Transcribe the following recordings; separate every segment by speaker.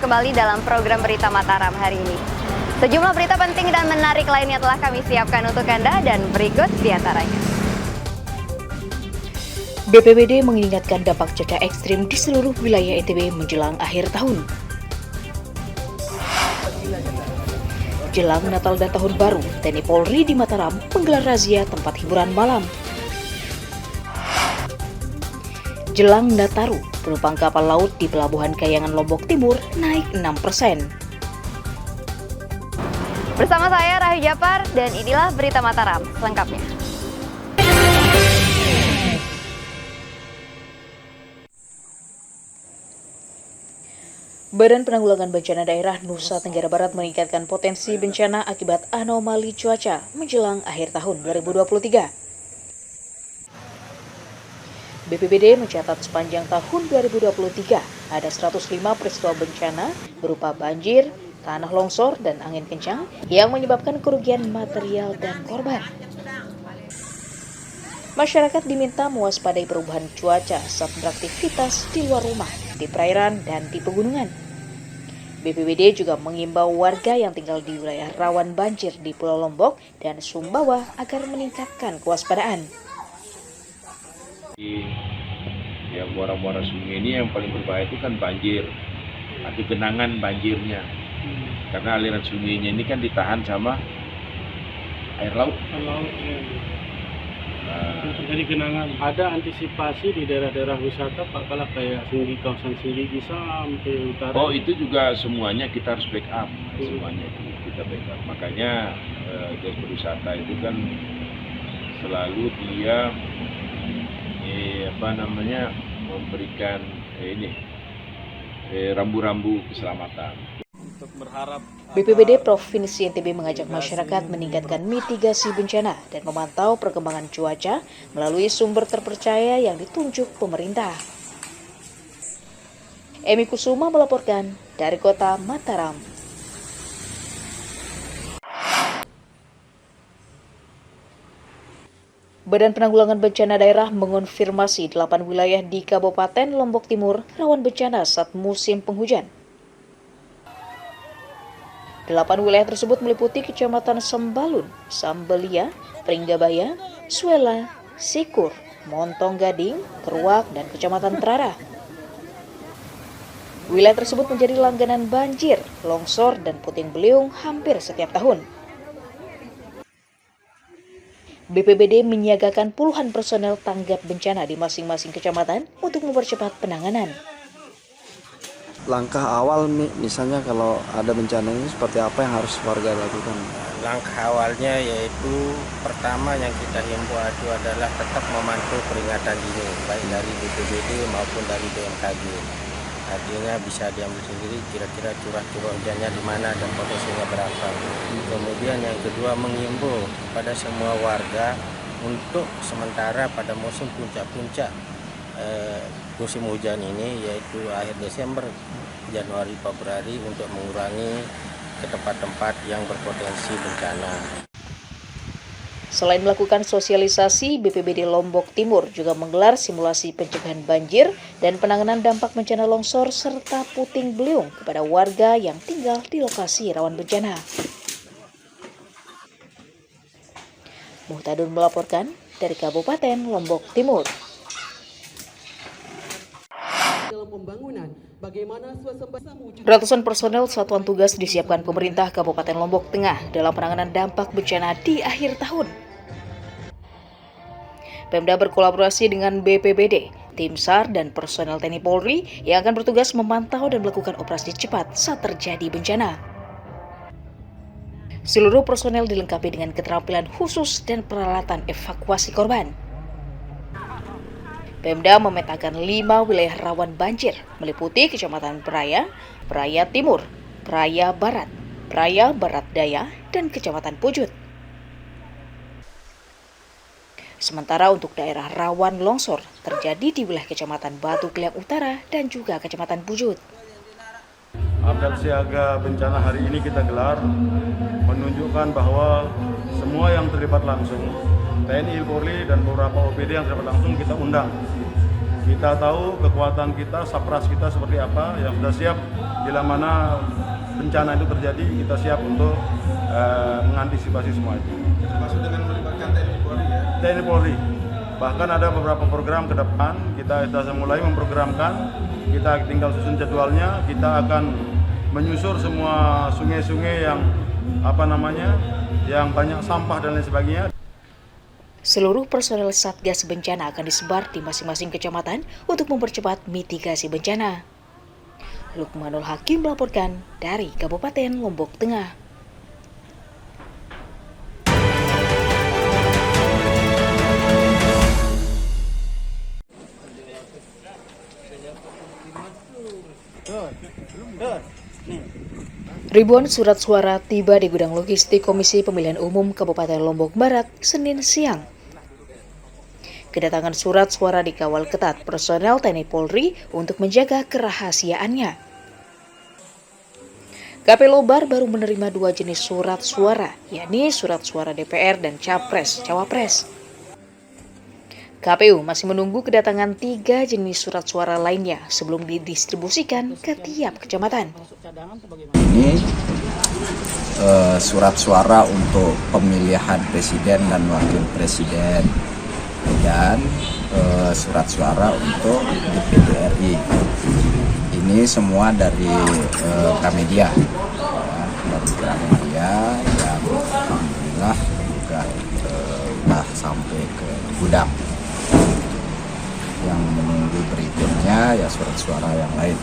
Speaker 1: kembali dalam program Berita Mataram hari ini. Sejumlah berita penting dan menarik lainnya telah kami siapkan untuk Anda dan berikut diantaranya.
Speaker 2: BPBD mengingatkan dampak cuaca ekstrim di seluruh wilayah NTB menjelang akhir tahun. Jelang Natal dan Tahun Baru, TNI Polri di Mataram menggelar razia tempat hiburan malam. Jelang Nataru, penumpang kapal laut di Pelabuhan Kayangan Lombok Timur naik 6%.
Speaker 1: Bersama saya Rahayu Japar dan inilah Berita Mataram selengkapnya.
Speaker 2: Badan Penanggulangan Bencana Daerah Nusa Tenggara Barat meningkatkan potensi bencana akibat anomali cuaca menjelang akhir tahun 2023. BPBD mencatat sepanjang tahun 2023 ada 105 peristiwa bencana berupa banjir, tanah longsor, dan angin kencang yang menyebabkan kerugian material dan korban. Masyarakat diminta mewaspadai perubahan cuaca saat beraktivitas di luar rumah, di perairan, dan di pegunungan. BPBD juga mengimbau warga yang tinggal di wilayah rawan banjir di Pulau Lombok dan Sumbawa agar meningkatkan kewaspadaan.
Speaker 3: Ya, muara-muara sungai ini yang paling berbahaya itu kan banjir atau genangan banjirnya, karena aliran sungainya ini kan ditahan sama air laut.
Speaker 4: Terjadi genangan. Ada antisipasi di daerah-daerah wisata Pak, kalau kayak kawasan Senggigi sampai utara?
Speaker 3: Oh, itu juga semuanya kita harus backup, semuanya itu kita backup. Makanya Dinas Pariwisata itu kan selalu dia memberikan rambu-rambu keselamatan.
Speaker 4: Untuk berharap
Speaker 2: BPBD Provinsi NTB mengajak masyarakat meningkatkan mitigasi bencana dan memantau perkembangan cuaca melalui sumber terpercaya yang ditunjuk pemerintah. Emi Kusuma melaporkan dari Kota Mataram. Badan Penanggulangan Bencana Daerah mengonfirmasi 8 wilayah di Kabupaten Lombok Timur rawan bencana saat musim penghujan. 8 wilayah tersebut meliputi Kecamatan Sembalun, Sambelia, Pringgabaya, Suela, Sikur, Montong Gading, Keruak, dan Kecamatan Trara. Wilayah tersebut menjadi langganan banjir, longsor, dan puting beliung hampir setiap tahun. BPBD menyiagakan puluhan personel tanggap bencana di masing-masing kecamatan untuk mempercepat penanganan.
Speaker 5: Langkah awal misalnya kalau ada bencana ini seperti apa yang harus warga lakukan?
Speaker 6: Langkah awalnya yaitu pertama yang kita himbau adalah tetap memantau peringatan dini baik dari BPBD maupun dari BMKG. Artinya bisa diambil sendiri kira-kira curah hujannya di mana dan potensinya berapa. Kemudian yang kedua mengimbau kepada semua warga untuk sementara pada musim puncak-puncak musim hujan ini yaitu akhir Desember, Januari, Februari untuk mengurangi ke tempat-tempat yang berpotensi bencana.
Speaker 2: Selain melakukan sosialisasi, BPBD Lombok Timur juga menggelar simulasi pencegahan banjir dan penanganan dampak bencana longsor serta puting beliung kepada warga yang tinggal di lokasi rawan bencana. Muhtadun melaporkan dari Kabupaten Lombok Timur. Ratusan personel satuan tugas disiapkan pemerintah Kabupaten Lombok Tengah dalam penanganan dampak bencana di akhir tahun. Pemda berkolaborasi dengan BPBD, tim SAR, dan personel TNI Polri yang akan bertugas memantau dan melakukan operasi cepat saat terjadi bencana. Seluruh personel dilengkapi dengan keterampilan khusus dan peralatan evakuasi korban. Pemda memetakan 5 wilayah rawan banjir, meliputi Kecamatan Praia, Praia Timur, Praia Barat, Praia Barat Daya, dan Kecamatan Pujut. Sementara untuk daerah rawan longsor terjadi di wilayah Kecamatan Batu Keliang Utara dan juga Kecamatan Pujut.
Speaker 7: Apel siaga bencana hari ini kita gelar menunjukkan bahwa semua yang terlibat langsung, TNI, Polri, dan beberapa OPD yang terlibat langsung kita undang. Kita tahu kekuatan kita, sapras kita seperti apa, yang sudah siap bila mana bencana itu terjadi, kita siap untuk mengantisipasi semua itu.
Speaker 8: Termasuk dengan melibatkan TNI Polri ya?
Speaker 7: TNI Polri. Bahkan ada beberapa program ke depan, kita sudah mulai memprogramkan, kita tinggal susun jadwalnya, kita akan menyusur semua sungai-sungai yang yang banyak sampah dan lain sebagainya.
Speaker 2: Seluruh personel Satgas Bencana akan disebar di masing-masing kecamatan untuk mempercepat mitigasi bencana. Lukmanul Hakim melaporkan dari Kabupaten Lombok Tengah. Ribuan surat suara tiba di gudang logistik Komisi Pemilihan Umum Kabupaten Lombok Barat Senin siang. Kedatangan surat suara dikawal ketat personel TNI Polri untuk menjaga kerahasiaannya. KP Lobar baru menerima 2 jenis surat suara, yakni surat suara DPR dan Capres-Cawapres. KPU masih menunggu kedatangan 3 jenis surat suara lainnya sebelum didistribusikan ke tiap kecamatan.
Speaker 9: Ini surat suara untuk pemilihan presiden dan wakil presiden dan surat suara untuk DPD RI. Ini semua dari Gramedia, yang alhamdulillah juga sudah sampai ke gudang. Yang menunggu berikutnya ya surat suara yang lain.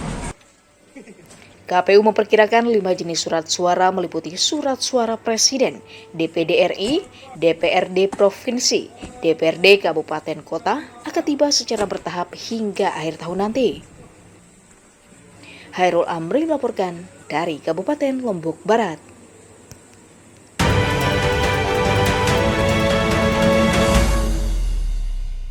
Speaker 2: KPU memperkirakan 5 jenis surat suara meliputi surat suara Presiden, DPD RI, DPRD Provinsi, DPRD Kabupaten Kota akan tiba secara bertahap hingga akhir tahun nanti. Hairul Amri melaporkan dari Kabupaten Lombok Barat.